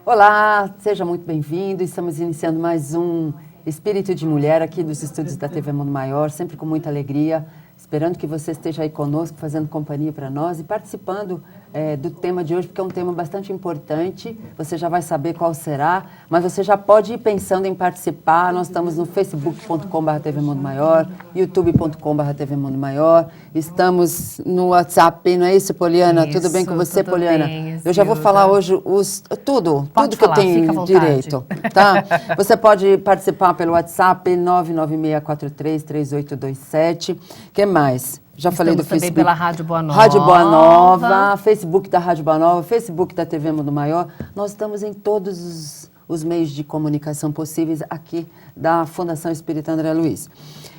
Olá, seja muito bem-vindo. Estamos iniciando mais um Espírito de Mulher aqui dos estúdios da TV Mundo Maior, sempre com muita alegria, esperando que você esteja aí conosco, fazendo companhia para nós e participando do tema de hoje, porque é um tema bastante importante. Você já vai saber qual será, mas você já pode ir pensando em participar. Nós estamos no facebook.com/TV Mundo Maior, youtube.com/TV Mundo Maior, estamos no WhatsApp, não é isso, Poliana? Isso, tudo bem com você, Poliana? Bem, eu já vou falar hoje tudo que eu tenho direito, tá? Você pode participar pelo WhatsApp 996433827. O que mais? Já falei do Facebook. Também pela Rádio Boa Nova. Rádio Boa Nova, Facebook da Rádio Boa Nova, Facebook da TV Mundo Maior. Nós estamos em todos os meios de comunicação possíveis aqui da Fundação Espírita André Luiz.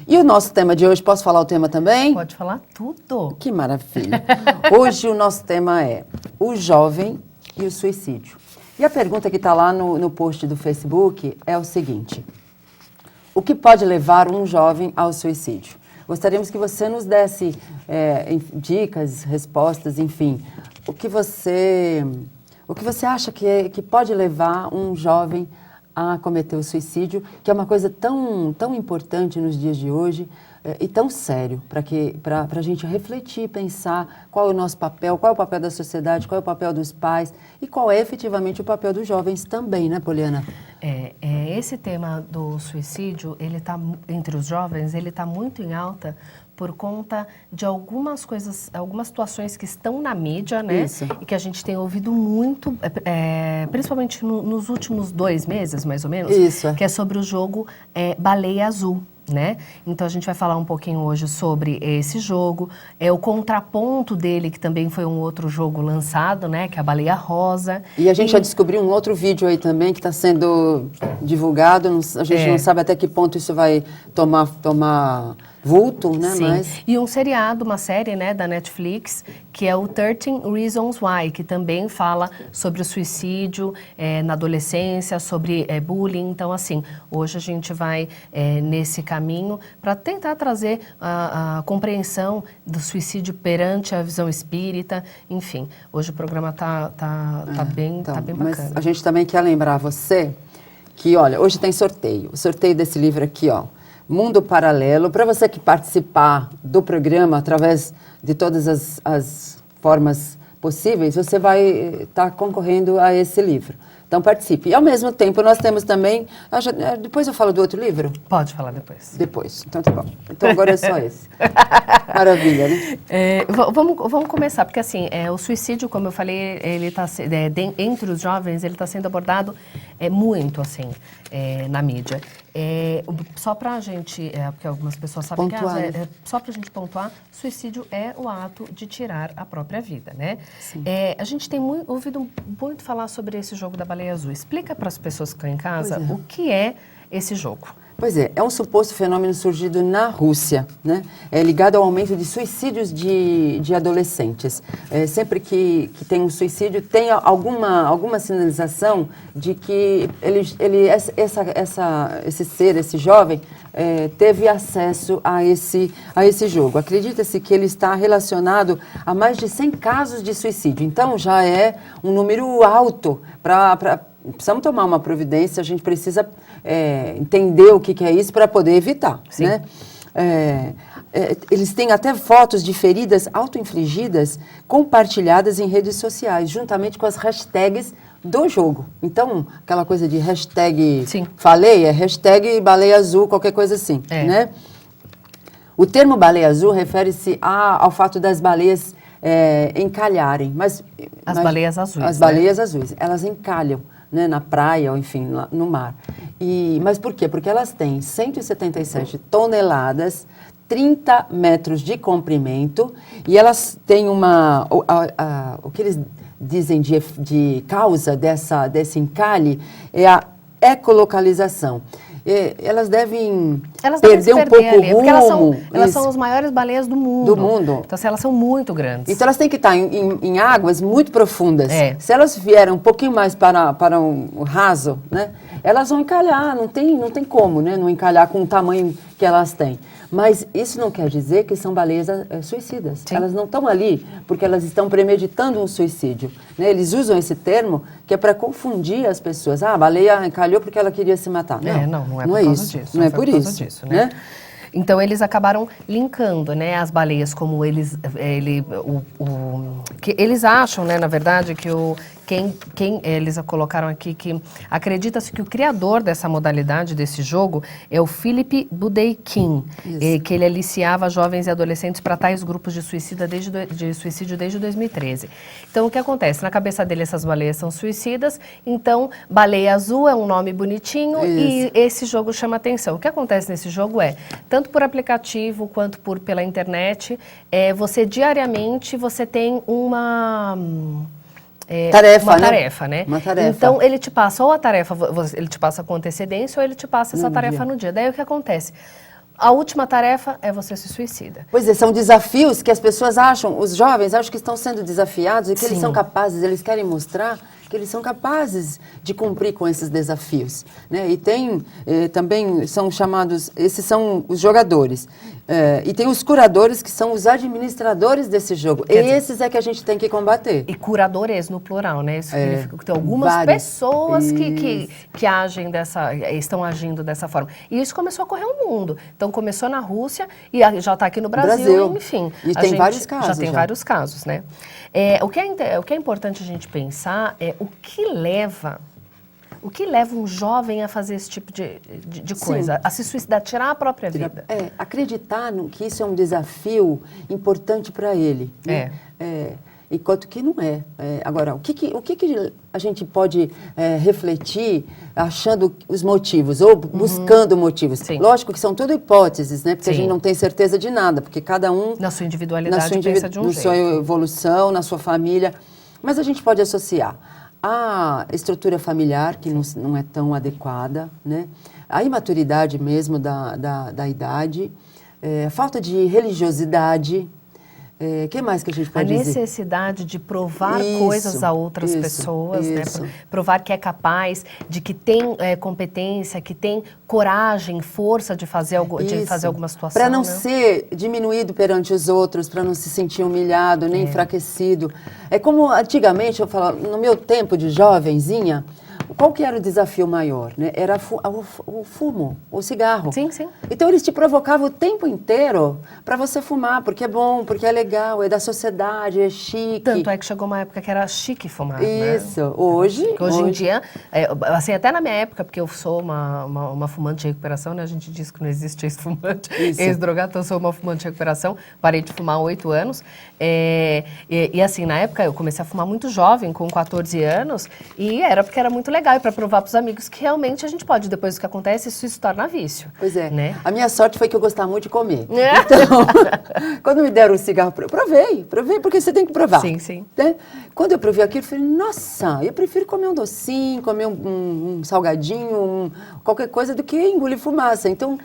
E o nosso tema de hoje, posso falar o tema também? Pode falar tudo. Que maravilha. Hoje o nosso tema é o jovem e o suicídio. E a pergunta que está lá no post do Facebook é o seguinte: o que pode levar um jovem ao suicídio? Gostaríamos que você nos desse dicas, respostas, enfim. O que você acha que pode levar um jovem a cometer o suicídio, que é uma coisa tão importante nos dias de hoje e tão sério, para a gente refletir, pensar qual é o nosso papel, qual é o papel da sociedade, qual é o papel dos pais e qual é efetivamente o papel dos jovens também, né, Poliana? Esse tema do suicídio, ele tá, entre os jovens, ele está muito em alta por conta de algumas coisas, algumas situações que estão na mídia, né? Isso. E que a gente tem ouvido muito, principalmente nos últimos 2 meses, mais ou menos. Isso. Que é sobre o jogo Baleia Azul. Né? Então a gente vai falar um pouquinho hoje sobre esse jogo, o contraponto dele, que também foi um outro jogo lançado, né? Que é a Baleia Rosa. E a gente já descobriu um outro vídeo aí também que está sendo divulgado, a gente não sabe até que ponto isso vai tomar vulto, né? Sim. Mas... E um seriado, uma série, né, da Netflix, que é o 13 Reasons Why, que também fala sobre o suicídio na adolescência, sobre bullying. Então, assim, hoje a gente vai nesse caminho para tentar trazer a compreensão do suicídio perante a visão espírita. Enfim, hoje o programa tá bem bacana. Mas a gente também quer lembrar você que, olha, hoje tem sorteio. O sorteio desse livro aqui, ó, Mundo Paralelo, para você que participar do programa através de todas as formas possíveis, você vai estar concorrendo a esse livro. Então participe. E ao mesmo tempo nós temos também... depois eu falo do outro livro? Pode falar depois. Depois, então tá bom. Então agora é só esse. Maravilha, né? Vamos começar, porque assim, o suicídio, como eu falei, ele tá, entre os jovens, ele está sendo abordado muito, assim, na mídia. Só para a gente, porque algumas pessoas sabem pontuar, que só para a gente pontuar, suicídio é o ato de tirar a própria vida, né? A gente tem ouvido muito falar sobre esse jogo da Baleia Azul. Explica para as pessoas que estão em casa o que é esse jogo. Pois é um suposto fenômeno surgido na Rússia, né? Ligado ao aumento de suicídios de adolescentes. Sempre que tem um suicídio, tem alguma sinalização de que esse jovem, teve acesso a esse jogo. Acredita-se que ele está relacionado a mais de 100 casos de suicídio. Então, já é um número alto precisamos tomar uma providência, a gente precisa entender o que é isso para poder evitar, né? Eles têm até fotos de feridas autoinfligidas compartilhadas em redes sociais, juntamente com as hashtags do jogo. Então, aquela coisa de hashtag falei, hashtag baleia azul, qualquer coisa assim, né? O termo baleia azul refere-se ao fato das baleias encalharem. As baleias azuis. As baleias azuis, elas encalham, né, na praia ou, enfim, no mar. Mas por quê? Porque elas têm 177 toneladas, 30 metros de comprimento, e elas têm o que eles dizem de causa desse encalhe é a ecolocalização. Elas devem perder um pouco o rumo. Porque elas são as maiores baleias do mundo. Então, assim, elas são muito grandes. Então, elas têm que estar em águas muito profundas. Se elas vierem um pouquinho mais para um raso, né, elas vão encalhar. Não tem como, né, não encalhar com o tamanho que elas têm. Mas isso não quer dizer que são baleias suicidas. Sim. Elas não estão ali porque elas estão premeditando um suicídio. Né? Eles usam esse termo que é para confundir as pessoas. Ah, a baleia encalhou porque ela queria se matar. Não é por causa isso. disso. Não é por isso. Disso, né? Então, eles acabaram linkando, né, as baleias como eles acham, né, na verdade, que quem eles colocaram aqui, que acredita-se que o criador dessa modalidade, desse jogo, é o Philip Budeikin, que ele aliciava jovens e adolescentes para tais grupos de suicídio desde 2013. Então, o que acontece? Na cabeça dele, essas baleias são suicidas, então, baleia azul é um nome bonitinho e esse jogo chama atenção. O que acontece nesse jogo tanto por aplicativo quanto pela internet, você diariamente tem uma tarefa, né? Uma tarefa. Então, ele te passa ou a tarefa, ele te passa com antecedência ou ele te passa essa tarefa no dia. Daí, o que acontece? A última tarefa é você se suicida. Pois é, são desafios que as pessoas acham, os jovens acham que estão sendo desafiados e que eles são capazes, eles querem mostrar que eles são capazes de cumprir com esses desafios. Né? E tem também, são chamados, esses são os jogadores. E tem os curadores, que são os administradores desse jogo. Esses é que a gente tem que combater. E curadores no plural, né? Isso significa que tem algumas pessoas que agem estão agindo dessa forma. E isso começou a ocorrer no mundo. Então, começou na Rússia e já está aqui no Brasil, enfim. E tem vários casos. Já tem vários casos, né? O que é importante a gente pensar é o que leva um jovem a fazer esse tipo de coisa? A se suicidar, tirar a própria vida. Acreditar que isso é um desafio importante para ele. Né? Enquanto que não é. Agora, o que a gente pode refletir achando os motivos, ou buscando motivos? Sim. Lógico que são tudo hipóteses, né? Porque a gente não tem certeza de nada, porque cada um... Na sua individualidade pensa de um jeito. Na sua evolução, na sua família. Mas a gente pode associar a estrutura familiar, que não é tão adequada, né? A imaturidade mesmo da idade, a falta de religiosidade. O que mais que a gente pode dizer? A necessidade de provar coisas a outras pessoas, né? Provar que é capaz, de que tem competência, que tem coragem, força de fazer alguma situação. Para não ser diminuído perante os outros, para não se sentir humilhado, nem enfraquecido. É como antigamente, eu falo, no meu tempo de jovenzinha, qual que era o desafio maior? Né? Era o fumo, o cigarro. Sim, sim. Então, eles te provocavam o tempo inteiro para você fumar, porque é bom, porque é legal, é da sociedade, é chique. Tanto é que chegou uma época que era chique fumar, Isso. Né? Hoje em dia, assim, até na minha época, porque eu sou uma fumante de recuperação, né? A gente diz que não existe ex-fumante, ex-drogado, então eu sou uma fumante de recuperação, parei de fumar há 8 anos. E assim, na época, eu comecei a fumar muito jovem, com 14 anos, e era porque era muito legal, e para provar para os amigos que realmente a gente pode, depois do que acontece, isso se torna vício. Pois é. Né? A minha sorte foi que eu gostava muito de comer. Então, quando me deram o cigarro, eu provei, porque você tem que provar. Sim, sim. Né? Quando eu provei aquilo, eu falei, nossa, eu prefiro comer um docinho, comer um salgadinho, qualquer coisa, do que engolir fumaça. Então,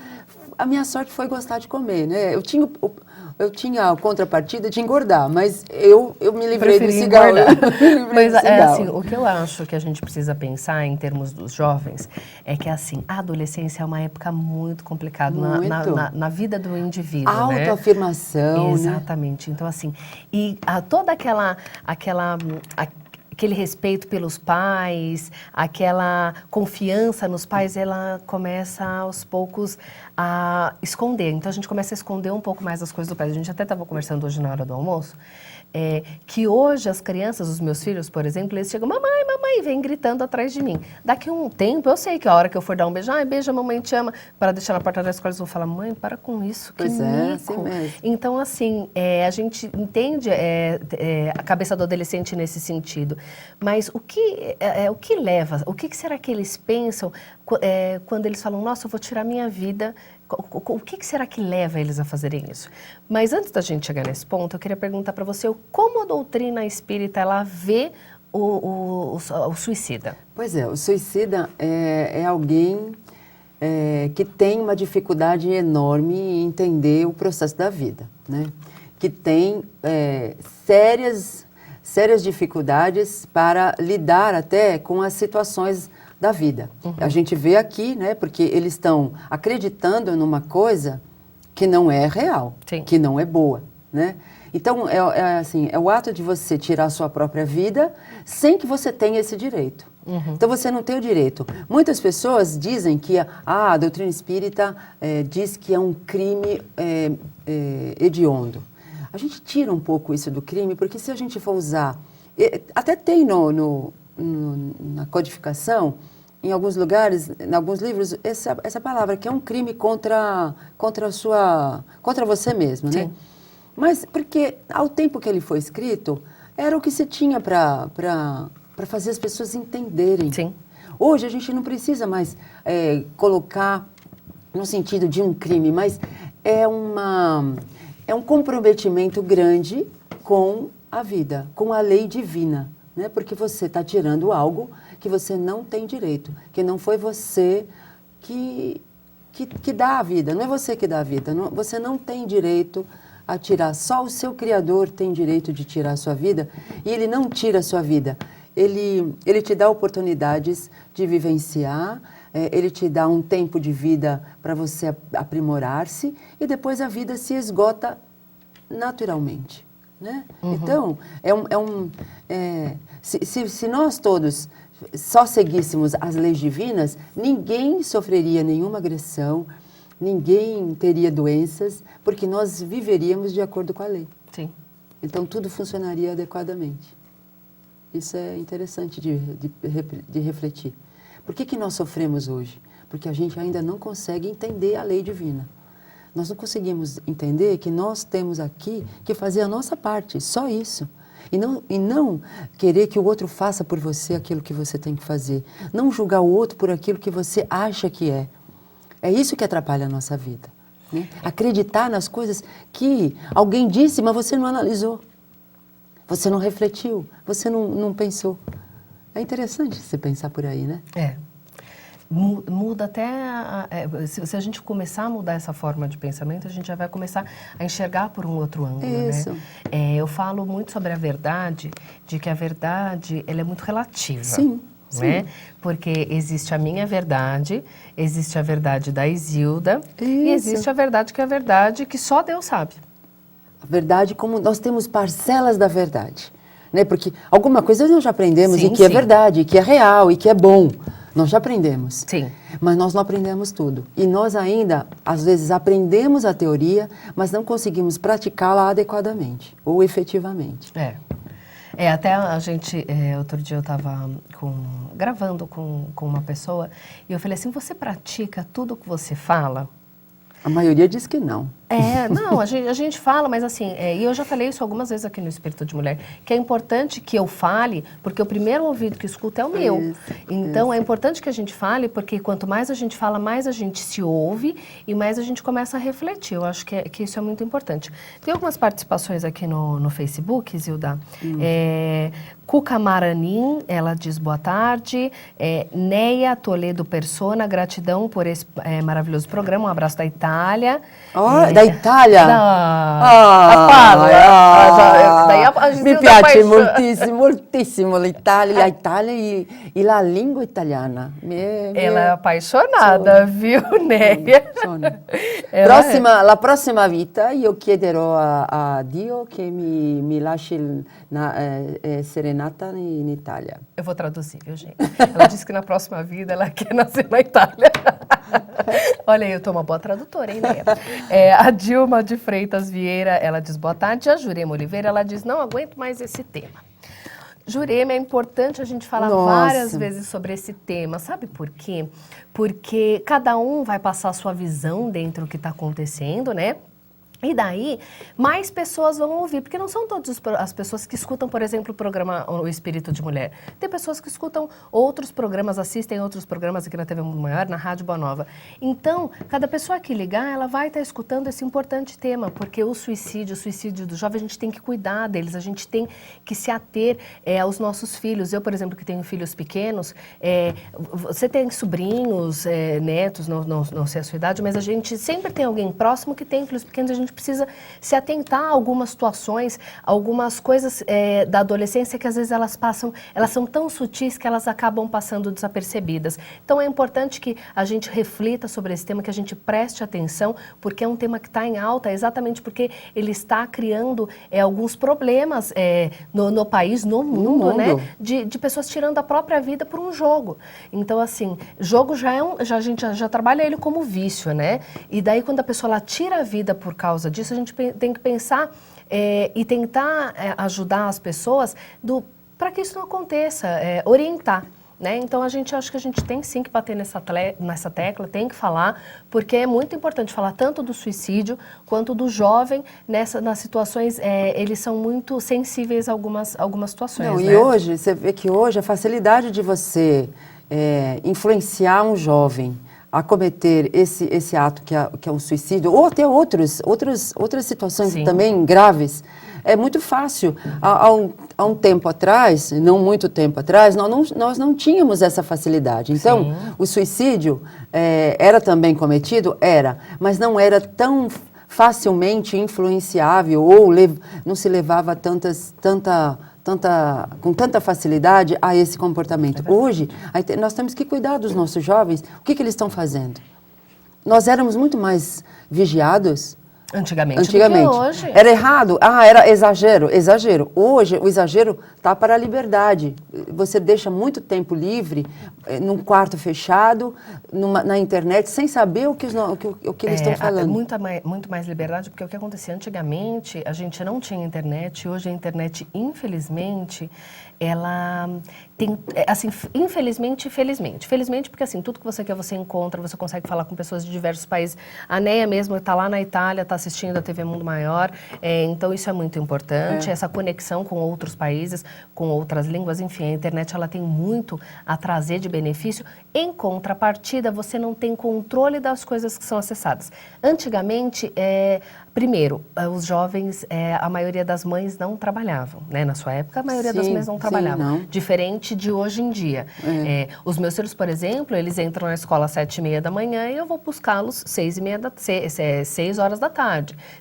a minha sorte foi gostar de comer, né? Eu tinha a contrapartida de engordar, mas eu me livrei do cigarro. Mas assim, o que eu acho que a gente precisa pensar em termos dos jovens é que assim, a adolescência é uma época muito complicada na vida do indivíduo. Autoafirmação. Né? Exatamente. Então assim, e toda aquele respeito pelos pais, aquela confiança nos pais, ela começa aos poucos a esconder. Então a gente começa a esconder um pouco mais as coisas do pai. A gente até estava conversando hoje na hora do almoço, que hoje as crianças, os meus filhos, por exemplo, eles chegam, mamãe, mamãe, vem gritando atrás de mim. Daqui a um tempo, eu sei que a hora que eu for dar um beijo, beija, mamãe te ama, para deixar na porta da escola, eles vão falar, mãe, para com isso, que mico. Assim mesmo. Então, assim, a gente entende a cabeça do adolescente nesse sentido, mas o que leva, o que será que eles pensam quando eles falam, nossa, eu vou tirar minha vida? O que será que leva eles a fazerem isso? Mas antes da gente chegar nesse ponto, eu queria perguntar para você como a doutrina espírita ela vê o suicida. Pois é, o suicida é alguém que tem uma dificuldade enorme em entender o processo da vida, né? Que tem sérias dificuldades para lidar até com as situações da vida. A gente vê aqui, né, porque eles estão acreditando numa coisa que não é real, Sim. que não é boa, né? Então, assim, é o ato de você tirar a sua própria vida sem que você tenha esse direito. Então, você não tem o direito. Muitas pessoas dizem que a doutrina espírita diz que é um crime hediondo. A gente tira um pouco isso do crime, porque se a gente for usar... Até tem na codificação, em alguns lugares, em alguns livros, essa palavra, que é um crime contra você mesmo, né? Sim. Mas porque ao tempo que ele foi escrito, era o que se tinha para fazer as pessoas entenderem. Sim. Hoje a gente não precisa mais colocar no sentido de um crime, mas é um comprometimento grande com a vida, com a lei divina, né? Porque você está tirando algo que você não tem direito, que não foi você que dá a vida, não é você que dá a vida, você não tem direito a tirar, só o seu Criador tem direito de tirar a sua vida, e ele não tira a sua vida, ele te dá oportunidades de vivenciar, ele te dá um tempo de vida para você aprimorar-se, e depois a vida se esgota naturalmente, né? Então, se nós todos só seguíssemos as leis divinas, ninguém sofreria nenhuma agressão, ninguém teria doenças, porque nós viveríamos de acordo com a lei. Sim. Então, tudo funcionaria adequadamente. Isso é interessante de refletir. Por que nós sofremos hoje? Porque a gente ainda não consegue entender a lei divina. Nós não conseguimos entender que nós temos aqui que fazer a nossa parte, só isso. E não querer que o outro faça por você aquilo que você tem que fazer. Não julgar o outro por aquilo que você acha que é. É isso que atrapalha a nossa vida, né? Acreditar nas coisas que alguém disse, mas você não analisou. Você não refletiu, você não pensou. É interessante você pensar por aí, né? Muda até... se a gente começar a mudar essa forma de pensamento, a gente já vai começar a enxergar por um outro ângulo, Isso. né? Eu falo muito sobre a verdade, de que a verdade ela é muito relativa. Sim. Né? Porque existe a minha verdade, existe a verdade da Isilda, e existe a verdade que é a verdade que só Deus sabe. A verdade, como nós temos parcelas da verdade, né? Porque alguma coisa nós já aprendemos e que é verdade, e que é real, e que é bom. Nós já aprendemos. Sim. Mas nós não aprendemos tudo. E nós ainda, às vezes, aprendemos a teoria, mas não conseguimos praticá-la adequadamente ou efetivamente. Até a gente, outro dia eu estava gravando com uma pessoa e eu falei assim, você pratica tudo o que você fala? A maioria diz que não. Não, a gente fala, mas assim, e eu já falei isso algumas vezes aqui no Espírito de Mulher, que é importante que eu fale, porque o primeiro ouvido que escuta é o meu. Então, é importante que a gente fale, porque quanto mais a gente fala, mais a gente se ouve e mais a gente começa a refletir. Eu acho que isso é muito importante. Tem algumas participações aqui no Facebook, Zilda. Cuca Maranim, ela diz boa tarde. Neia Toledo Persona, gratidão por esse maravilhoso programa. Um abraço da Itália. Da Itália? Mi piace moltissimo l'Italia e la lingua italiana. Ela é apaixonada, viu, Neia? La prossima vita io chiederò a Dio che mi lasci essere nata in Itália. Eu vou traduzir, viu, gente? Ela disse que na próxima vida ela quer nascer na Itália. Olha aí, eu tô uma boa tradutora, hein, Neia? A Dilma de Freitas Vieira, ela diz boa tarde. A Jurema Oliveira, ela diz, não aguento mais esse tema. Jurema, é importante a gente falar várias vezes sobre esse tema. Sabe por quê? Porque cada um vai passar a sua visão dentro do que está acontecendo, né? E daí, mais pessoas vão ouvir, porque não são todas as pessoas que escutam, por exemplo, o programa O Espírito de Mulher. Tem pessoas que escutam outros programas, assistem outros programas aqui na TV Mundo Maior, na Rádio Boa Nova. Então, cada pessoa que ligar, ela vai estar escutando esse importante tema, porque o suicídio do jovem, a gente tem que cuidar deles, a gente tem que se ater aos nossos filhos. Eu, por exemplo, que tenho filhos pequenos, você tem sobrinhos, netos, não sei a sua idade, mas a gente sempre tem alguém próximo que tem filhos pequenos, a gente gente precisa se atentar a algumas situações, algumas coisas da adolescência que às vezes elas são tão sutis que elas acabam passando desapercebidas. Então é importante que a gente reflita sobre esse tema, que a gente preste atenção, porque é um tema que está em alta, exatamente porque ele está criando alguns problemas no país, no mundo, né? De pessoas tirando a própria vida por um jogo. Então, assim, jogo a gente já trabalha ele como vício, né? E daí, quando a pessoa ela tira a vida por causa disso, a gente tem que pensar e tentar ajudar as pessoas para que isso não aconteça, orientar. Né? Então, acho que a gente tem sim que bater nessa tecla, tem que falar, porque é muito importante falar tanto do suicídio quanto do jovem nas situações, eles são muito sensíveis a algumas situações. Não, né? E hoje, você vê que hoje a facilidade de você influenciar um jovem a cometer esse ato que é o suicídio, ou até outras situações Sim. também graves, é muito fácil. Há um tempo atrás, não muito tempo atrás, nós não tínhamos essa facilidade. Então, Sim. o suicídio era também cometido? Era, mas não era tão facilmente influenciável ou não se levava com tanta facilidade a esse comportamento. Hoje, nós temos que cuidar dos nossos jovens. O que eles estão fazendo? Nós éramos muito mais vigiados. Antigamente do que hoje. Era errado? Era exagero. Hoje, o exagero está para a liberdade. Você deixa muito tempo livre, num quarto fechado, na internet, sem saber o que eles estão falando. Muito mais liberdade, porque o que acontecia antigamente, a gente não tinha internet. Hoje a internet, infelizmente, ela tem, assim, infelizmente e felizmente. Felizmente porque, assim, tudo que você quer, você encontra, você consegue falar com pessoas de diversos países. A Neia mesmo está lá na Itália, está assistindo a TV Mundo Maior, então isso é muito importante, essa conexão com outros países, com outras línguas, enfim, a internet ela tem muito a trazer de benefício. Em contrapartida, você não tem controle das coisas que são acessadas. Antigamente, primeiro, os jovens, a maioria das mães não trabalhavam, né? Na sua época, a maioria das mães não trabalhavam. Diferente de hoje em dia. Os meus filhos, por exemplo, eles entram na escola às 7h30 da manhã e eu vou buscá-los 6 horas da tarde.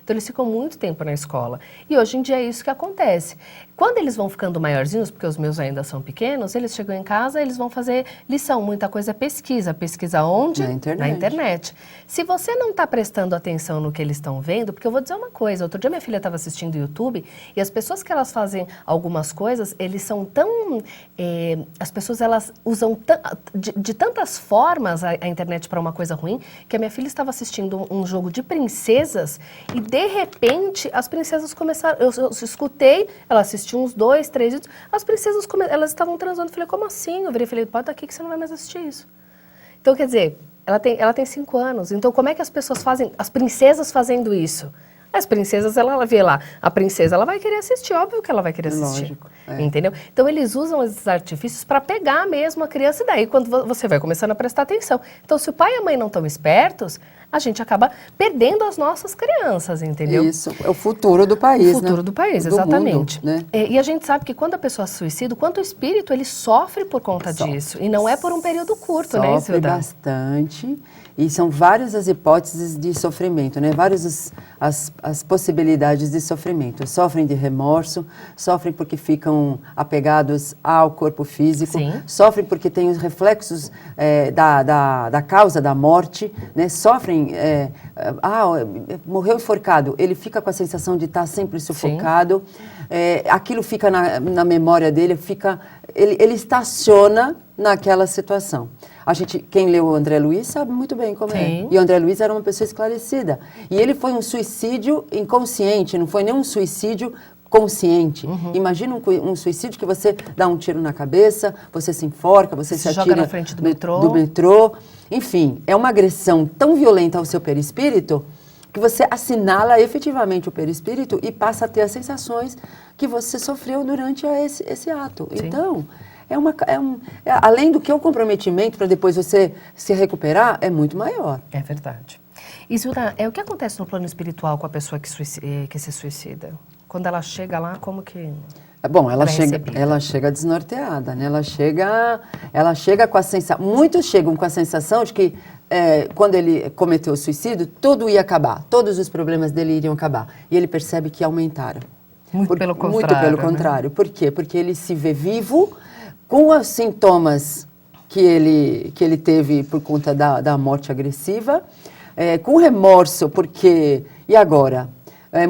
Então, eles ficam muito tempo na escola. E hoje em dia é isso que acontece. Quando eles vão ficando maiorzinhos, porque os meus ainda são pequenos, eles chegam em casa, eles vão fazer lição. Muita coisa é pesquisa. Pesquisa onde? Na internet. Se você não está prestando atenção no que eles estão vendo, porque eu vou dizer uma coisa, outro dia minha filha estava assistindo o YouTube e as pessoas que elas fazem algumas coisas, eles são tão... as pessoas, elas usam de tantas formas a internet para uma coisa ruim, que a minha filha estava assistindo um jogo de princesas e, de repente, as princesas começaram... Eu escutei, ela assistiu uns 2, 3 vídeos, as princesas, elas estavam transando. Eu falei, como assim? Eu virei e falei, pode daqui que você não vai mais assistir isso. Então, quer dizer, ela tem 5 anos. Então, como é que as pessoas fazem, as princesas fazendo isso? As princesas, ela vê lá, a princesa, ela vai querer assistir, óbvio que ela vai querer assistir. Lógico, entendeu? Então, eles usam esses artifícios para pegar mesmo a criança, e daí quando você vai começando a prestar atenção. Então, se o pai e a mãe não estão espertos, a gente acaba perdendo as nossas crianças, entendeu? Isso, é o futuro do país, O futuro do país, do exatamente. mundo, né? E a gente sabe que quando a pessoa se suicida, quanto o espírito, ele sofre por conta disso. E não é por um período curto, né, Sofre bastante. E são várias as hipóteses de sofrimento, né? Várias as possibilidades de sofrimento. Sofrem de remorso, sofrem porque ficam apegados ao corpo físico, sofrem porque têm os reflexos da causa da morte, né? Sofrem, morreu enforcado, ele fica com a sensação de estar sempre sufocado, aquilo fica na memória dele, ele estaciona naquela situação. Quem leu o André Luiz sabe muito bem como é. E o André Luiz era uma pessoa esclarecida. E ele foi um suicídio inconsciente, não foi nem um suicídio consciente. Imagina um suicídio que você dá um tiro na cabeça, você se enforca, você se atira joga na frente do metrô. Enfim, é uma agressão tão violenta ao seu perispírito que você assinala efetivamente o perispírito e passa a ter as sensações que você sofreu durante esse ato. Então... além do que o comprometimento para depois você se recuperar, é muito maior. É verdade. E, Zilda, o que acontece no plano espiritual com a pessoa que se suicida? Quando ela chega lá, como que... Bom, ela chega desnorteada, né? Ela chega com a sensação... Muitos chegam com a sensação de que quando ele cometeu o suicídio, tudo ia acabar, todos os problemas dele iriam acabar. E ele percebe que aumentaram. Muito pelo contrário. Muito pelo contrário. Por quê? Porque ele se vê vivo com os sintomas que ele teve por conta da morte agressiva, com remorso, porque... E agora?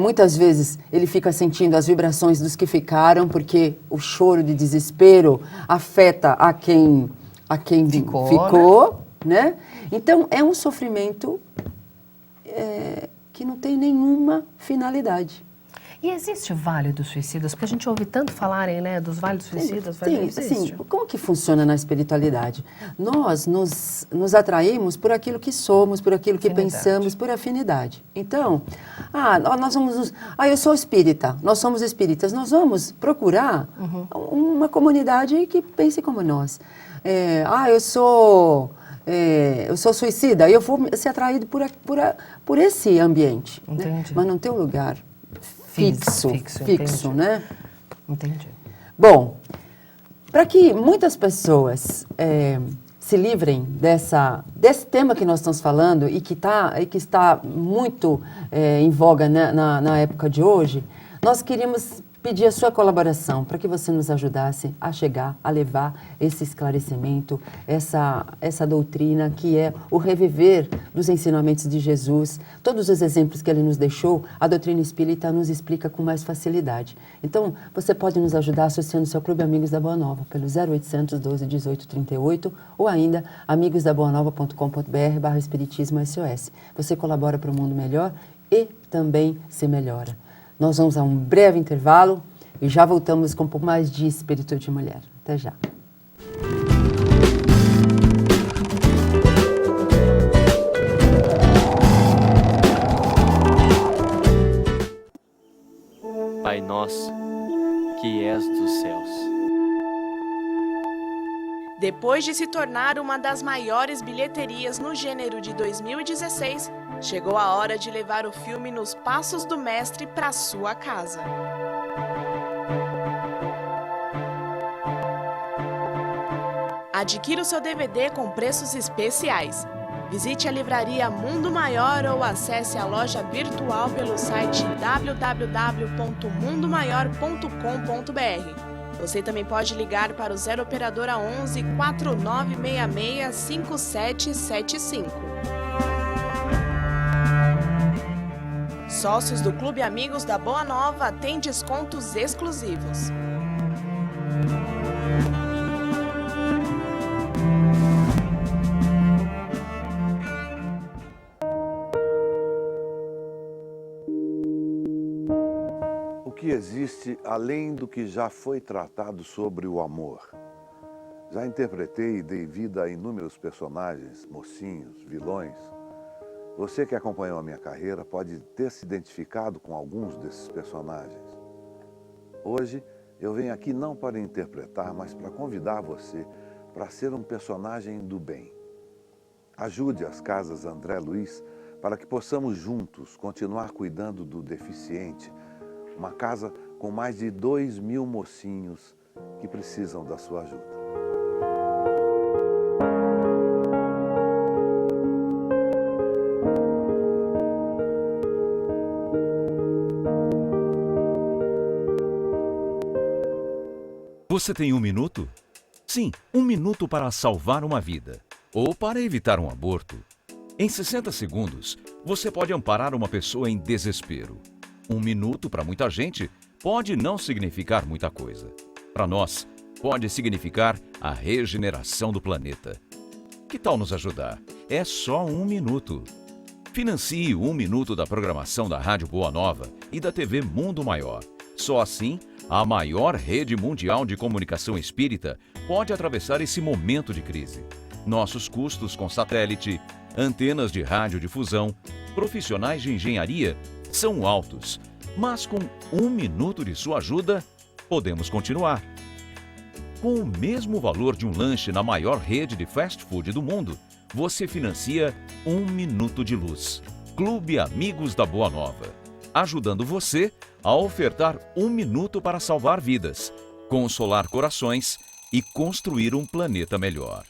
Muitas vezes ele fica sentindo as vibrações dos que ficaram, porque o choro de desespero afeta a quem ficou, né? Então, é um sofrimento que não tem nenhuma finalidade. E existe vale dos suicidas? Porque a gente ouve tanto falarem, né, dos vales dos suicidas. Sim, como que funciona na espiritualidade? Nós nos atraímos por aquilo que somos, por aquilo que pensamos, por afinidade. Então, eu sou espírita, nós somos espíritas, nós vamos procurar uma comunidade que pense como nós. Eu sou suicida, eu vou ser atraído por esse ambiente. Né? Mas não tem um lugar fixo, né? Entendi. Bom, para que muitas pessoas se livrem desse tema que nós estamos falando e que está muito em voga, né, na época de hoje, nós queríamos pedir a sua colaboração para que você nos ajudasse a levar esse esclarecimento, essa doutrina que é o reviver dos ensinamentos de Jesus. Todos os exemplos que ele nos deixou, a doutrina espírita nos explica com mais facilidade. Então, você pode nos ajudar associando-se ao Clube Amigos da Boa Nova pelo 0800 12 18 38 ou ainda amigosdaboanova.com.br/espiritismo-SOS. Você colabora para um mundo melhor e também se melhora. Nós vamos a um breve intervalo e já voltamos com um pouco mais de Espírito de Mulher. Até já. Pai nosso, que és dos céus. Depois de se tornar uma das maiores bilheterias no gênero de 2016, chegou a hora de levar o filme Nos Passos do Mestre para sua casa. Adquira o seu DVD com preços especiais. Visite a livraria Mundo Maior ou acesse a loja virtual pelo site www.mundomaior.com.br. Você também pode ligar para o 0 Operadora 11 4966 5775. Sócios do Clube Amigos da Boa Nova têm descontos exclusivos. O que existe além do que já foi tratado sobre o amor? Já interpretei e dei vida a inúmeros personagens, mocinhos, vilões. Você que acompanhou a minha carreira pode ter se identificado com alguns desses personagens. Hoje eu venho aqui não para interpretar, mas para convidar você para ser um personagem do bem. Ajude as Casas André Luiz para que possamos juntos continuar cuidando do deficiente, uma casa com mais de 2.000 mocinhos que precisam da sua ajuda. Você tem 1 minuto? Sim, 1 minuto para salvar uma vida ou para evitar um aborto. Em 60 segundos, você pode amparar uma pessoa em desespero. 1 minuto para muita gente pode não significar muita coisa. Para nós, pode significar a regeneração do planeta. Que tal nos ajudar? É só 1 minuto. Financie 1 minuto da programação da Rádio Boa Nova e da TV Mundo Maior. Só assim, a maior rede mundial de comunicação espírita pode atravessar esse momento de crise. Nossos custos com satélite, antenas de radiodifusão, profissionais de engenharia são altos, mas com 1 minuto de sua ajuda, podemos continuar. Com o mesmo valor de um lanche na maior rede de fast food do mundo, você financia 1 minuto de luz. Clube Amigos da Boa Nova. ajudando você a ofertar 1 minuto para salvar vidas, consolar corações e construir um planeta melhor.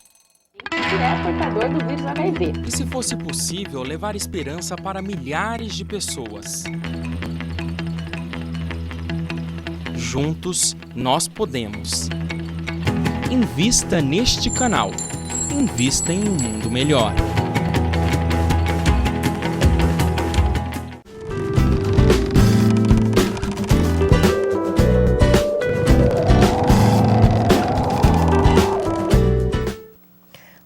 É portador do vírus HIV. E se fosse possível levar esperança para milhares de pessoas? Juntos, nós podemos. Invista neste canal. Invista em um mundo melhor.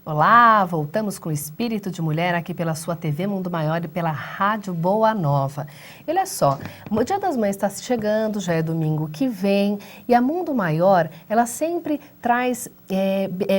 Olá, voltamos com o Espírito de Mulher aqui pela sua TV Mundo Maior e pela Rádio Boa Nova. E olha só, o Dia das Mães está chegando, já é domingo que vem, e a Mundo Maior, ela sempre traz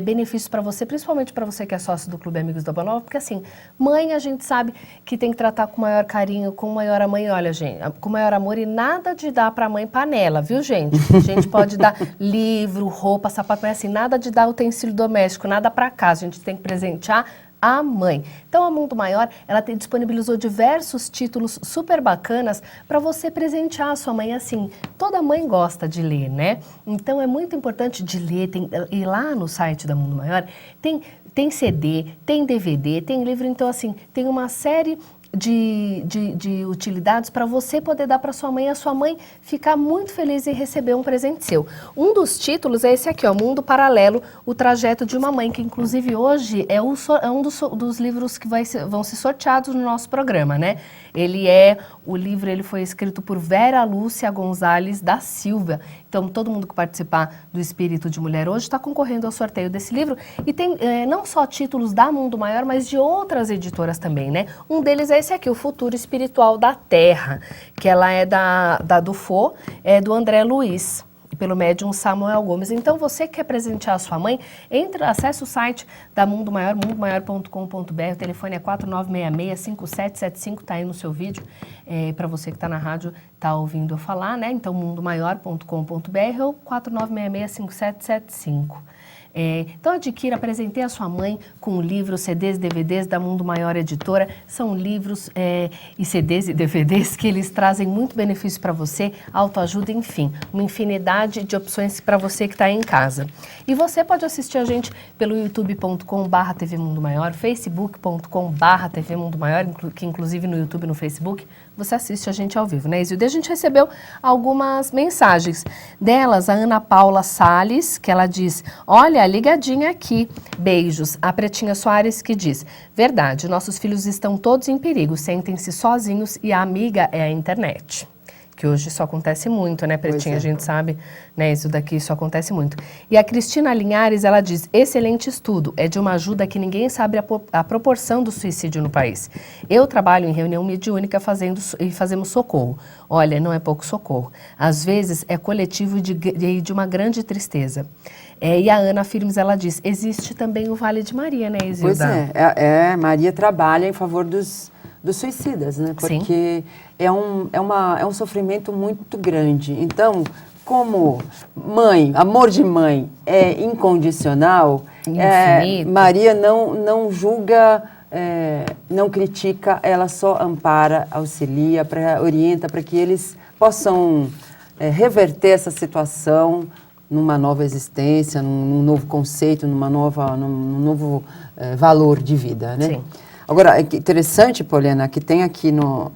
benefícios para você, principalmente para você que é sócio do Clube Amigos da Boa Nova, porque assim, mãe a gente sabe que tem que tratar com maior carinho, com maior amor, olha gente, com maior amor, e nada de dar para a mãe panela, viu gente? A gente pode dar livro, roupa, sapato, mas assim, nada de dar utensílio doméstico, nada para casa, a gente tem que presentear a mãe. Então, a Mundo Maior, ela disponibilizou diversos títulos super bacanas para você presentear a sua mãe. Assim, toda mãe gosta de ler, né? Então, é muito importante de ler. E lá no site da Mundo Maior, tem CD, tem DVD, tem livro. Então, assim, tem uma série de utilidades para você poder dar para sua mãe e a sua mãe ficar muito feliz em receber um presente seu. Um dos títulos é esse aqui, ó, Mundo Paralelo, o trajeto de uma mãe, que inclusive hoje é um dos livros que vão ser sorteados no nosso programa, né? O livro ele foi escrito por Vera Lúcia Gonzalez da Silva. Então, todo mundo que participar do Espírito de Mulher hoje está concorrendo ao sorteio desse livro. E tem não só títulos da Mundo Maior, mas de outras editoras também, né? Um deles é esse aqui, O Futuro Espiritual da Terra, que ela é da Dufo, é do André Luiz, pelo médium Samuel Gomes. Então, você que quer presentear a sua mãe, acesse o site da Mundo Maior, mundomaior.com.br, o telefone é 4966-5775, tá aí no seu vídeo, para você que está na rádio, tá ouvindo eu falar, né? Então, mundomaior.com.br ou 4966-5775. Então adquira, apresentei a sua mãe com livros, CDs, DVDs da Mundo Maior Editora. São livros e CDs e DVDs que eles trazem muito benefício para você, autoajuda, enfim, uma infinidade de opções para você que está aí em casa. E você pode assistir a gente pelo youtube.com/TV Mundo Maior, facebook.com/TV Mundo Maior, que inclusive no YouTube e no Facebook você assiste a gente ao vivo, né, Isilda? A gente recebeu algumas mensagens delas, a Ana Paula Salles, que ela diz, olha, ligadinha aqui, beijos. A Pretinha Soares, que diz, verdade, nossos filhos estão todos em perigo, sentem-se sozinhos e a amiga é a internet. Que hoje isso acontece muito, né, Pretinha? A gente sabe, né, isso daqui, isso acontece muito. E a Cristina Linhares, ela diz, excelente estudo, é de uma ajuda que ninguém sabe a proporção do suicídio no país. Eu trabalho em reunião mediúnica fazemos socorro. Olha, não é pouco socorro. Às vezes é coletivo e de uma grande tristeza. E a Ana Firmes, ela diz, existe também o Vale de Maria, né, Isilda? Pois Maria trabalha em favor dos suicidas, né? Porque é um sofrimento muito grande. Então, como mãe, amor de mãe é incondicional, Maria não julga, não critica, ela só ampara, auxilia, orienta para que eles possam reverter essa situação numa nova existência, num novo conceito, num novo valor de vida, né? Sim. Agora, é interessante, Poliana, que tem aqui no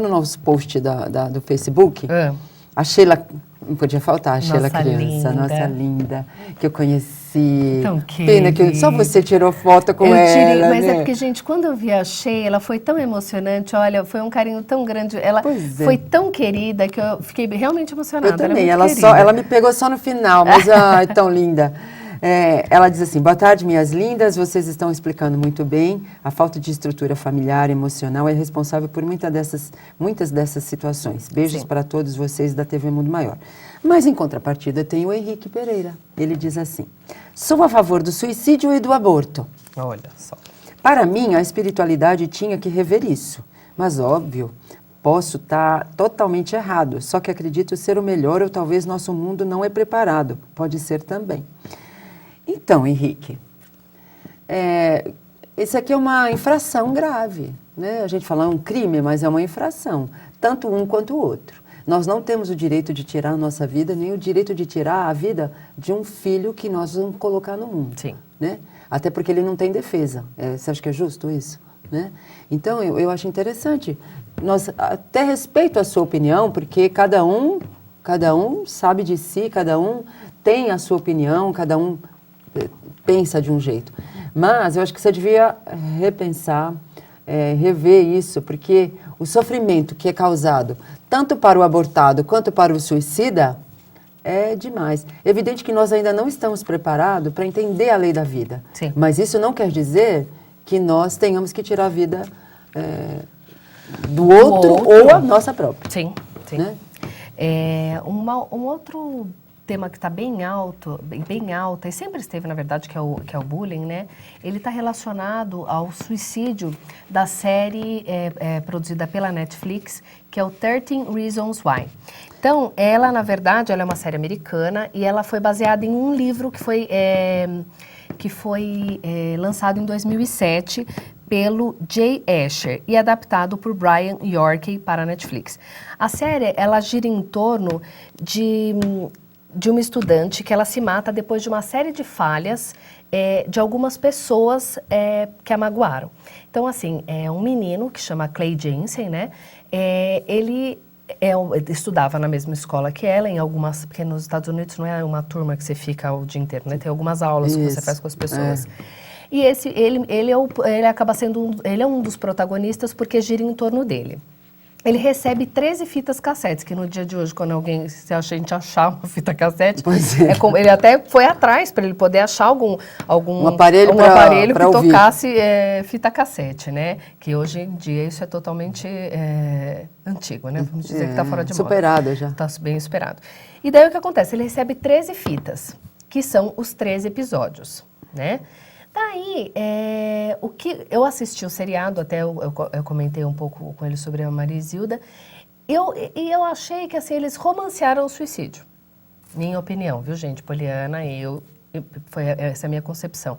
nosso post do Facebook, a Sheila, não podia faltar, a Sheila criança, nossa linda, que eu conheci. Tão Pena que só você tirou foto com ela. Tirei, mas né? é porque, gente, quando eu vi a Sheila, foi tão emocionante, olha, foi um carinho tão grande, ela foi tão querida que eu fiquei realmente emocionada. Eu também, ela me pegou só no final, mas ai, tão linda. Ela diz assim, boa tarde, minhas lindas, vocês estão explicando muito bem. A falta de estrutura familiar e emocional é responsável por muitas dessas situações. Beijos para todos vocês da TV Mundo Maior. Mas, em contrapartida, tem o Henrique Pereira. Ele diz assim, sou a favor do suicídio e do aborto. Olha só. Para mim, a espiritualidade tinha que rever isso. Mas, óbvio, posso estar totalmente errado. Só que acredito ser o melhor ou talvez nosso mundo não é preparado. Pode ser também. Então, Henrique, isso aqui é uma infração grave, né? A gente fala um crime, mas é uma infração, tanto um quanto o outro. Nós não temos o direito de tirar a nossa vida, nem o direito de tirar a vida de um filho que nós vamos colocar no mundo. Sim. Né? Até porque ele não tem defesa. Você acha que é justo isso? Né? Então, eu acho interessante. Nós até respeito a sua opinião, porque cada um sabe de si, cada um tem a sua opinião, cada um pensa de um jeito. Mas eu acho que você devia repensar, rever isso, porque o sofrimento que é causado tanto para o abortado quanto para o suicida é demais. É evidente que nós ainda não estamos preparados para entender a lei da vida. Sim. Mas isso não quer dizer que nós tenhamos que tirar a vida do outro ou a nossa própria. Sim, sim. Né? Um outro tema que está bem alto, e sempre esteve, na verdade, que é o bullying, né? Ele está relacionado ao suicídio da série produzida pela Netflix, que é o 13 Reasons Why. Então, ela, na verdade, ela é uma série americana e ela foi baseada em um livro que foi lançado em 2007 pelo Jay Asher e adaptado por Brian Yorkey para a Netflix. A série, ela gira em torno de uma estudante que ela se mata depois de uma série de falhas de algumas pessoas que a magoaram. Então, assim, é um menino que chama Clay Jensen, né? Ele estudava na mesma escola que ela, porque nos Estados Unidos não é uma turma que você fica o dia inteiro, né? Tem algumas aulas que você faz com as pessoas. E ele acaba sendo ele é um dos protagonistas porque gira em torno dele. Ele recebe 13 fitas cassetes, que no dia de hoje, quando se a gente achar uma fita cassete, ele até foi atrás para ele poder achar algum aparelho que tocasse fita cassete, né? Que hoje em dia isso é totalmente antigo, né? Vamos dizer que está fora de moda. Superado já. Está bem superado. E daí o que acontece? Ele recebe 13 fitas, que são os 13 episódios, né? Daí, o que eu assisti o seriado, até eu comentei um pouco com ele sobre a Maria Isilda, e eu achei que assim, eles romancearam o suicídio. Minha opinião, viu, gente? Poliana, essa é a minha concepção.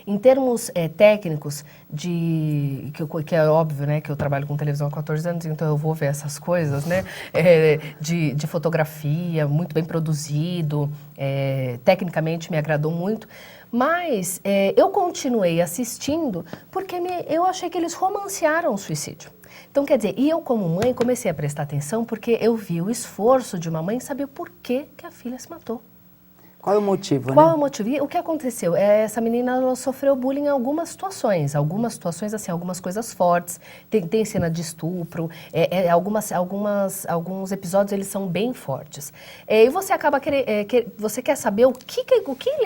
Em termos técnicos, que é óbvio, né, que eu trabalho com televisão há 14 anos, então eu vou ver essas coisas, né, de fotografia, muito bem produzido, tecnicamente me agradou muito, mas eu continuei assistindo porque eu achei que eles romancearam o suicídio. Então, quer dizer, eu como mãe comecei a prestar atenção porque eu vi o esforço de uma mãe saber por que a filha se matou. Qual é o motivo, Qual né? é o motivo? E o que aconteceu? Essa menina ela sofreu bullying em algumas situações, assim, algumas coisas fortes, tem cena de estupro, alguns episódios eles são bem fortes. E você acaba você quer saber o que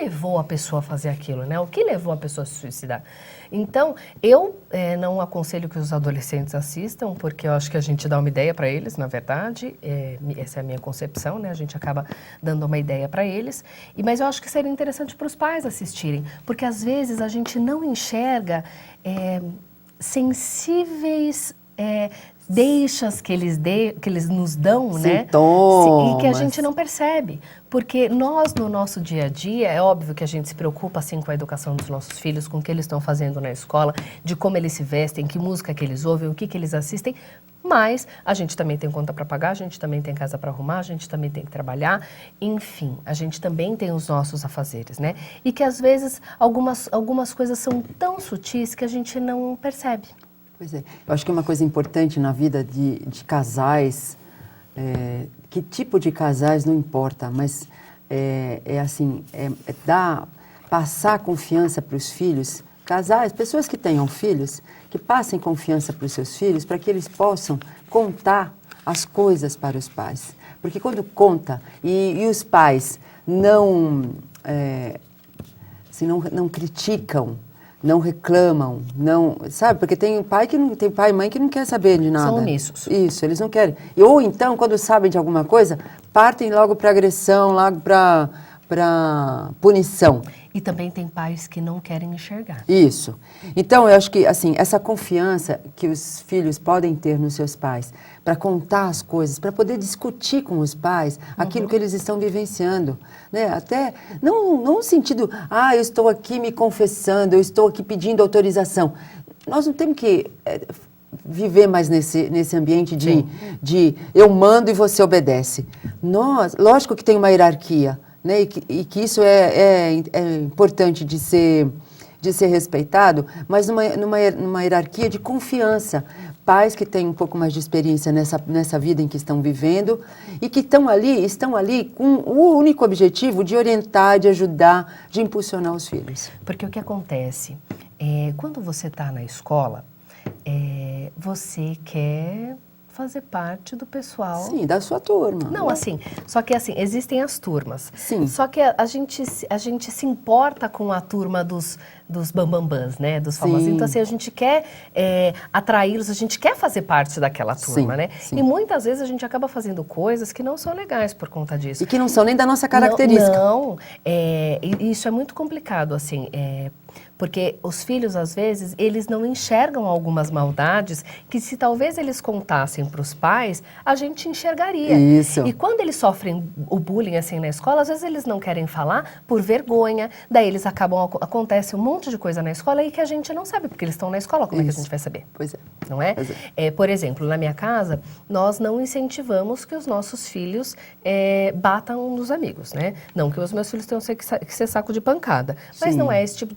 levou a pessoa a fazer aquilo, né? O que levou a pessoa a se suicidar? Então, eu não aconselho que os adolescentes assistam, porque eu acho que a gente dá uma ideia para eles, na verdade, essa é a minha concepção, né? A gente acaba dando uma ideia para eles. Mas eu acho que seria interessante para os pais assistirem, porque às vezes a gente não enxerga sensíveis deixas que eles nos dão, né? Sintomas. E que a gente não percebe. Porque nós, no nosso dia a dia, é óbvio que a gente se preocupa, assim, com a educação dos nossos filhos, com o que eles estão fazendo na escola, de como eles se vestem, que música que eles ouvem, o que eles assistem, mas a gente também tem conta para pagar, a gente também tem casa para arrumar, a gente também tem que trabalhar, enfim, a gente também tem os nossos afazeres, né? E que, às vezes, algumas coisas são tão sutis que a gente não percebe. Pois é. Eu acho que uma coisa importante na vida de casais, que tipo de casais não importa, mas passar confiança para os filhos, casais, pessoas que tenham filhos, que passem confiança para os seus filhos, para que eles possam contar as coisas para os pais. Porque quando conta e os pais não criticam, não reclamam, sabe? Porque tem pai e mãe que não quer saber de nada. São omissos. Isso, eles não querem. Ou então, quando sabem de alguma coisa, partem logo para agressão, logo para punição. E também tem pais que não querem enxergar. Isso. Então, eu acho que, assim, essa confiança que os filhos podem ter nos seus pais, para contar as coisas, para poder discutir com os pais aquilo que eles estão vivenciando, né? Até, não no sentido, eu estou aqui me confessando, eu estou aqui pedindo autorização. Nós não temos que viver mais nesse ambiente de eu mando e você obedece. Lógico que tem uma hierarquia, né? E que isso é importante de ser respeitado, mas numa hierarquia de confiança. Pais que têm um pouco mais de experiência nessa vida em que estão vivendo e que estão ali com o único objetivo de orientar, de ajudar, de impulsionar os filhos. Porque o que acontece, quando você está na escola, você quer fazer parte do pessoal. Sim, da sua turma. Não, assim, só que assim, existem as turmas. Sim. Só que a gente se importa com a turma dos bambambãs, né, dos famosos. Sim. Então, assim, a gente quer atraí-los, a gente quer fazer parte daquela turma, Sim, né? sim. E muitas vezes a gente acaba fazendo coisas que não são legais por conta disso. E que não são nem da nossa característica. Não, e isso é muito complicado, assim, porque os filhos, às vezes, eles não enxergam algumas maldades que se talvez eles contassem para os pais, a gente enxergaria. Isso. E quando eles sofrem o bullying, assim, na escola, às vezes eles não querem falar por vergonha, daí eles acontece um monte de coisa na escola e que a gente não sabe, porque eles estão na escola, como é que a gente vai saber? Pois é. Não é? Pois é. Por exemplo, na minha casa, nós não incentivamos que os nossos filhos batam nos amigos, né? Não que os meus filhos tenham que ser saco de pancada, mas Sim. não é esse tipo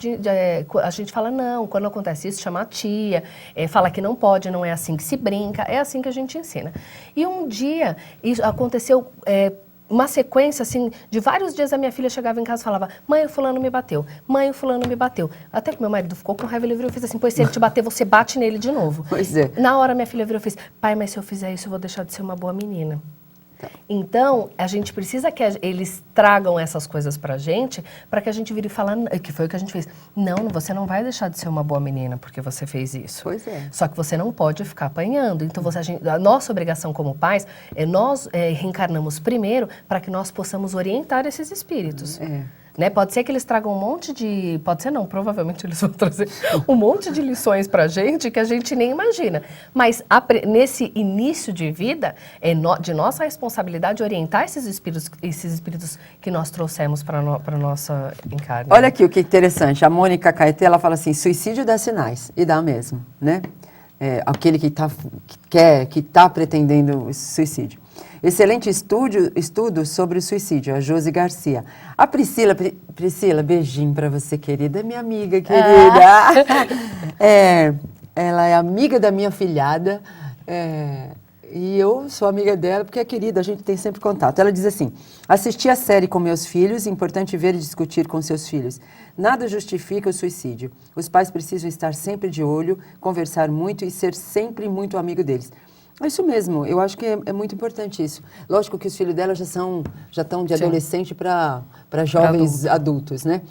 a gente fala, não, quando acontece isso, chama a tia, fala que não pode, não é assim que se brinca, é assim que a gente ensina. E um dia, aconteceu uma sequência, assim, de vários dias a minha filha chegava em casa e falava, mãe, o fulano me bateu, mãe, o fulano me bateu. Até que meu marido ficou com raiva, ele virou e fez assim, pois se ele te bater, você bate nele de novo. Pois é. Na hora minha filha virou e fez, pai, mas se eu fizer isso, eu vou deixar de ser uma boa menina. Então, a gente precisa que eles tragam essas coisas pra gente, para que a gente vire e fale, que foi o que a gente fez. Não, você não vai deixar de ser uma boa menina porque você fez isso. Pois é. Só que você não pode ficar apanhando. Então, a nossa obrigação como pais nós reencarnamos primeiro para que nós possamos orientar esses espíritos. Né? Pode ser que eles tragam um monte de... Pode ser não, provavelmente eles vão trazer um monte de lições pra gente que a gente nem imagina. Mas nesse início de vida, de nossa responsabilidade orientar esses espíritos que nós trouxemos para nossa encarne. Olha aqui o que é interessante. A Mônica Caetê, ela fala assim, suicídio dá sinais. E dá mesmo, né? Aquele que tá pretendendo suicídio. Excelente estudo sobre o suicídio, a Josi Garcia. A Priscila, beijinho para você, querida, minha amiga querida. Ela é amiga da minha filhada e eu sou amiga dela porque é querida, a gente tem sempre contato. Ela diz assim, assisti a série com meus filhos, importante ver e discutir com seus filhos. Nada justifica o suicídio. Os pais precisam estar sempre de olho, conversar muito e ser sempre muito amigo deles. É isso mesmo, eu acho que é muito importante isso. Lógico que os filhos dela já estão de adolescente para jovens adultos, né?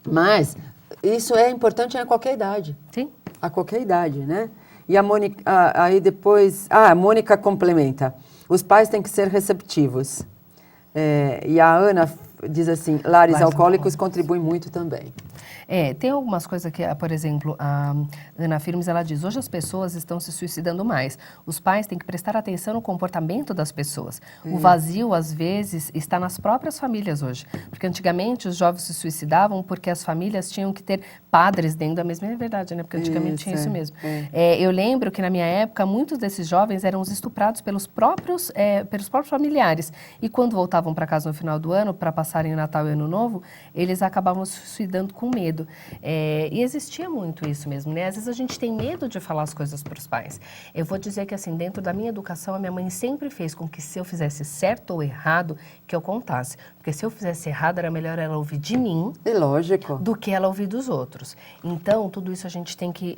Mas isso é importante a qualquer idade. Sim. A qualquer idade, né? E a Mônica, aí depois... a Mônica complementa. Os pais têm que ser receptivos. E a Ana diz assim, lares alcoólicos contribuem muito também. Tem algumas coisas que, por exemplo, a Ana Firmes, ela diz, hoje as pessoas estão se suicidando mais. Os pais têm que prestar atenção no comportamento das pessoas. O vazio, às vezes, está nas próprias famílias hoje. Porque antigamente os jovens se suicidavam porque as famílias tinham que ter padres dentro da mesma... É verdade, né? Porque antigamente tinha isso mesmo. Eu lembro que na minha época, muitos desses jovens eram estuprados pelos próprios familiares. E quando voltavam para casa no final do ano, para passarem o Natal e Ano Novo, eles acabavam se suicidando com medo. E existia muito isso mesmo, né? Às vezes a gente tem medo de falar as coisas para os pais. Eu vou dizer que, assim, dentro da minha educação, a minha mãe sempre fez com que, se eu fizesse certo ou errado, que eu contasse. Porque se eu fizesse errado, era melhor ela ouvir de mim do que ela ouvir dos outros. Então, tudo isso a gente tem que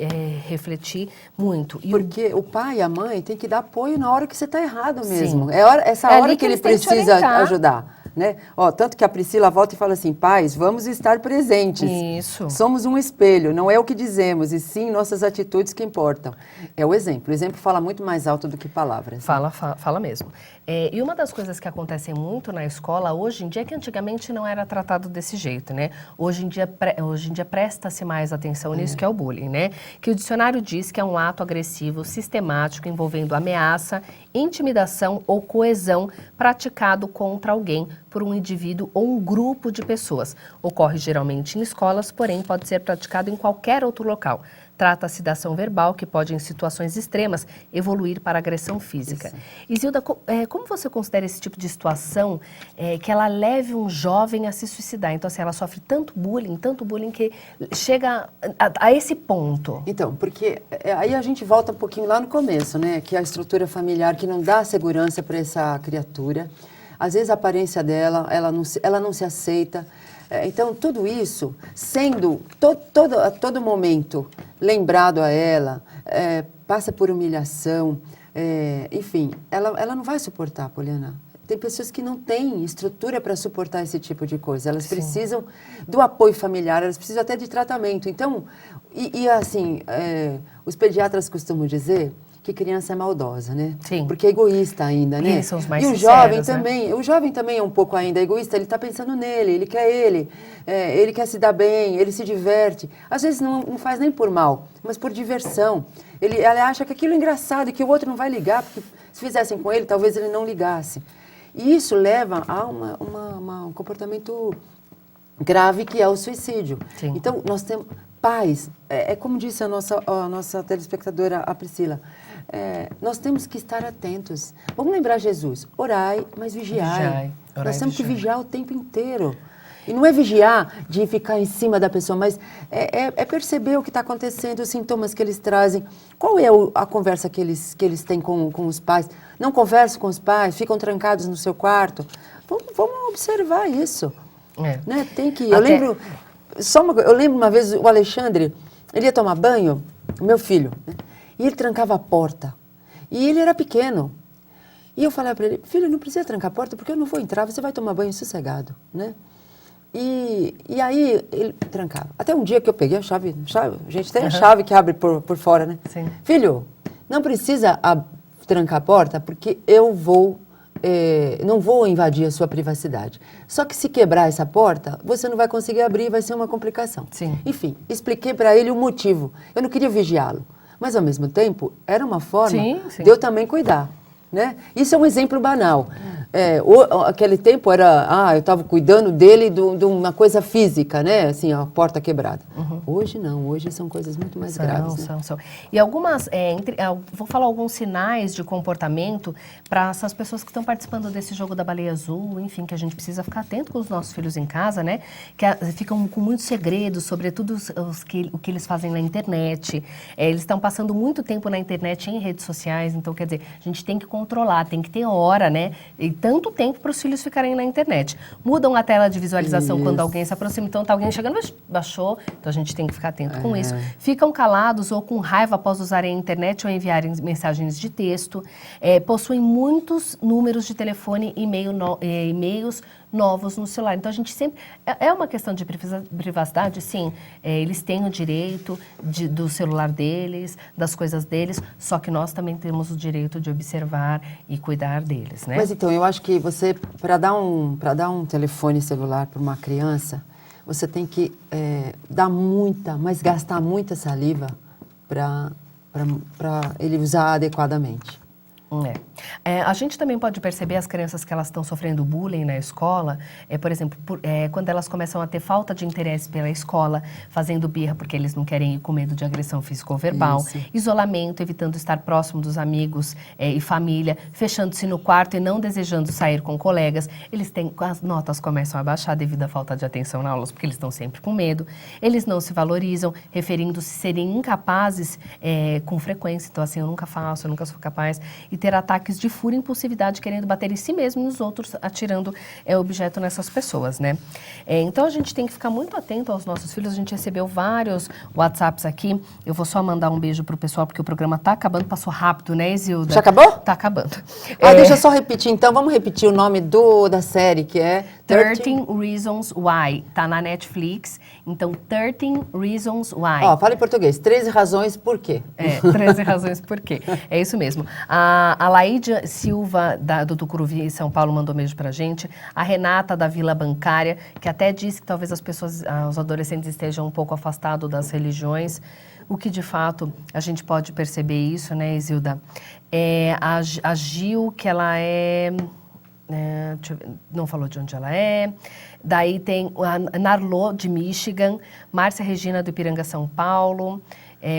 refletir muito. Porque o pai e a mãe têm que dar apoio na hora que você está errado mesmo. Sim. Essa hora que ele precisa ajudar. né? Ó, tanto que a Priscila volta e fala assim, pais, vamos estar presentes. Isso. Somos um espelho, não é o que dizemos, e sim nossas atitudes que importam. É o exemplo. O exemplo fala muito mais alto do que palavras. Fala mesmo. E uma das coisas que acontecem muito na escola hoje em dia é que antigamente não era tratado desse jeito, né? Hoje em dia presta-se mais atenção nisso, que é o bullying, né? Que o dicionário diz que é um ato agressivo, sistemático, envolvendo ameaça, intimidação ou coesão praticado contra alguém por um indivíduo ou um grupo de pessoas. Ocorre geralmente em escolas, porém pode ser praticado em qualquer outro local. Trata-se da ação verbal que pode, em situações extremas, evoluir para agressão física. Isso. Isilda, como você considera esse tipo de situação que ela leve um jovem a se suicidar? Então, assim, ela sofre tanto bullying que chega a esse ponto. Então, porque aí a gente volta um pouquinho lá no começo, né? Que é a estrutura familiar que não dá segurança para essa criatura. Às vezes a aparência dela, ela não se aceita. Então, tudo isso, sendo a todo momento lembrado a ela, passa por humilhação, enfim, ela não vai suportar, Poliana. Tem pessoas que não têm estrutura para suportar esse tipo de coisa. Elas precisam do apoio familiar, elas precisam até de tratamento. Então, assim, os pediatras costumam dizer que criança é maldosa, né? Sim. Porque é egoísta ainda, né? Eles são os mais e o sinceros, jovem né? também, o jovem também é um pouco ainda egoísta, ele está pensando nele, ele quer se dar bem, ele se diverte. Às vezes não faz nem por mal, mas por diversão. Ele acha que aquilo é engraçado e que o outro não vai ligar, porque se fizessem com ele, talvez ele não ligasse. E isso leva a um comportamento grave que é o suicídio. Sim. Então, nós temos pais, como disse a nossa telespectadora, a Priscila, nós temos que estar atentos. Vamos lembrar Jesus, orai, mas vigiai. Nós temos que vigiar o tempo inteiro. E não é vigiar de ficar em cima da pessoa, mas é perceber o que está acontecendo, os sintomas que eles trazem. Qual é a conversa que eles têm com os pais? Não conversam com os pais, ficam trancados no seu quarto. Vamos observar isso. Né? Tem que... Eu lembro uma vez o Alexandre, ele ia tomar banho, o meu filho, né? E ele trancava a porta. E ele era pequeno. E eu falava para ele, filho, não precisa trancar a porta, porque eu não vou entrar, você vai tomar banho sossegado, né? E aí ele trancava. Até um dia que eu peguei a chave, a gente tem a chave que abre por fora, né? Sim. Filho, não precisa trancar a porta, porque eu não vou invadir a sua privacidade. Só que se quebrar essa porta, você não vai conseguir abrir e vai ser uma complicação. Sim. Enfim, expliquei para ele o motivo. Eu não queria vigiá-lo, mas ao mesmo tempo era uma forma de eu também cuidar. Né? Isso é um exemplo banal. Aquele tempo era, eu estava cuidando dele de uma coisa física, né? Assim, a porta quebrada. Hoje não, hoje são coisas muito mais graves. São. E algumas, vou falar alguns sinais de comportamento para essas pessoas que estão participando desse jogo da baleia azul, enfim, que a gente precisa ficar atento com os nossos filhos em casa, né? Que ficam com muitos segredos, sobretudo o que eles fazem na internet. Eles estão passando muito tempo na internet, em redes sociais, então, quer dizer, a gente tem que controlar, tem que ter hora, né? E tanto tempo para os filhos ficarem na internet. Mudam a tela de visualização quando alguém se aproxima, então tá alguém chegando, baixou, então a gente tem que ficar atento com isso. Ficam calados ou com raiva após usarem a internet ou enviarem mensagens de texto, possuem muitos números de telefone e e-mails novos no celular. Então, a gente sempre... É uma questão de privacidade, sim. Eles têm o direito do celular deles, das coisas deles, só que nós também temos o direito de observar e cuidar deles, né? Mas então, eu acho que você, para dar um telefone celular para uma criança, você tem que gastar muita saliva para ele usar adequadamente. A gente também pode perceber as crianças que elas estão sofrendo bullying na escola, por exemplo, quando elas começam a ter falta de interesse pela escola, fazendo birra porque eles não querem ir com medo de agressão física ou verbal, isolamento, evitando estar próximo dos amigos e família, fechando-se no quarto e não desejando sair com colegas, as notas começam a baixar devido à falta de atenção na aulas, porque eles estão sempre com medo, eles não se valorizam, referindo-se serem incapazes com frequência, então assim, eu nunca faço, eu nunca sou capaz, e ter ataques de fúria e impulsividade, querendo bater em si mesmo e nos outros, atirando objeto nessas pessoas, né? Então a gente tem que ficar muito atento aos nossos filhos. A gente recebeu vários WhatsApps aqui. Eu vou só mandar um beijo pro pessoal, porque o programa tá acabando, passou rápido, né, Isilda? Já acabou? Tá acabando. Deixa eu só repetir, então, vamos repetir o nome da série, que é 13 Reasons Why, tá na Netflix, então 13 Reasons Why. Ó, fala em português, 13 razões por quê. 13 razões por quê. É isso mesmo. A Laídia Silva, do Tucuruvi, São Paulo, mandou um beijo pra gente. A Renata, da Vila Bancária, que até disse que talvez os adolescentes estejam um pouco afastados das religiões, o que de fato a gente pode perceber isso, né, Isilda? A Gil, que ela não falou de onde ela é. Daí tem a Narlô, de Michigan, Márcia Regina, do Ipiranga, São Paulo,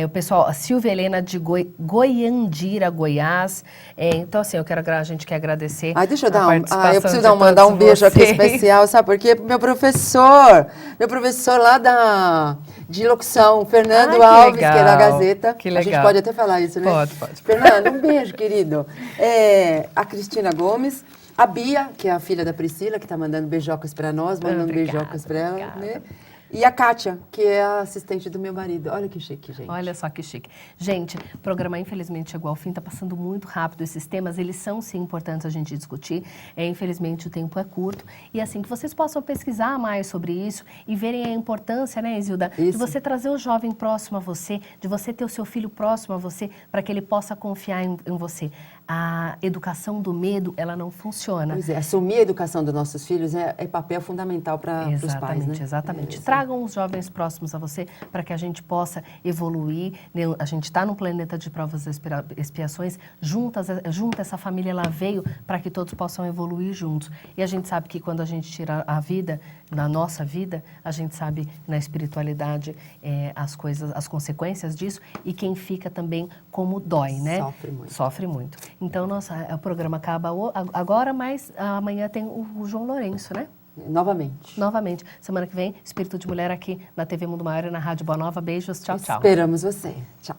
o pessoal, a Silvia Helena, de Goiandira, Goiás. Então, assim, a gente quer agradecer. Deixa eu eu preciso mandar um beijo aqui especial, sabe por quê? Pro meu professor lá de locução, Fernando Alves, legal. que é da Gazeta. Que legal. A gente pode até falar isso, né? Pode. Fernando, um beijo, querido. A Cristina Gomes, a Bia, que é a filha da Priscila, que está mandando beijocas para nós, mandando beijocas para ela, né? E a Kátia, que é a assistente do meu marido. Olha que chique, gente. Olha só que chique. Gente, o programa infelizmente chegou ao fim, está passando muito rápido. Esses temas, eles são sim importantes a gente discutir. Infelizmente o tempo é curto. E assim, que vocês possam pesquisar mais sobre isso e verem a importância, né, Isilda, de você trazer o jovem próximo a você, de você ter o seu filho próximo a você, para que ele possa confiar em você. A educação do medo, ela não funciona. Pois é, assumir a educação dos nossos filhos é papel fundamental para os pais, né? Exatamente. Tragam os jovens próximos a você para que a gente possa evoluir. A gente está num planeta de provas e expiações. Junta essa família, ela veio para que todos possam evoluir juntos. E a gente sabe que quando a gente tira a vida, na nossa vida, a gente sabe na espiritualidade as consequências disso e quem fica também como dói, né? Sofre muito. Então, o programa acaba agora, mas amanhã tem o João Lourenço, né? Novamente. Semana que vem, Espírito de Mulher aqui na TV Mundo Maior e na Rádio Boa Nova. Beijos, tchau. Esperamos você. Tchau.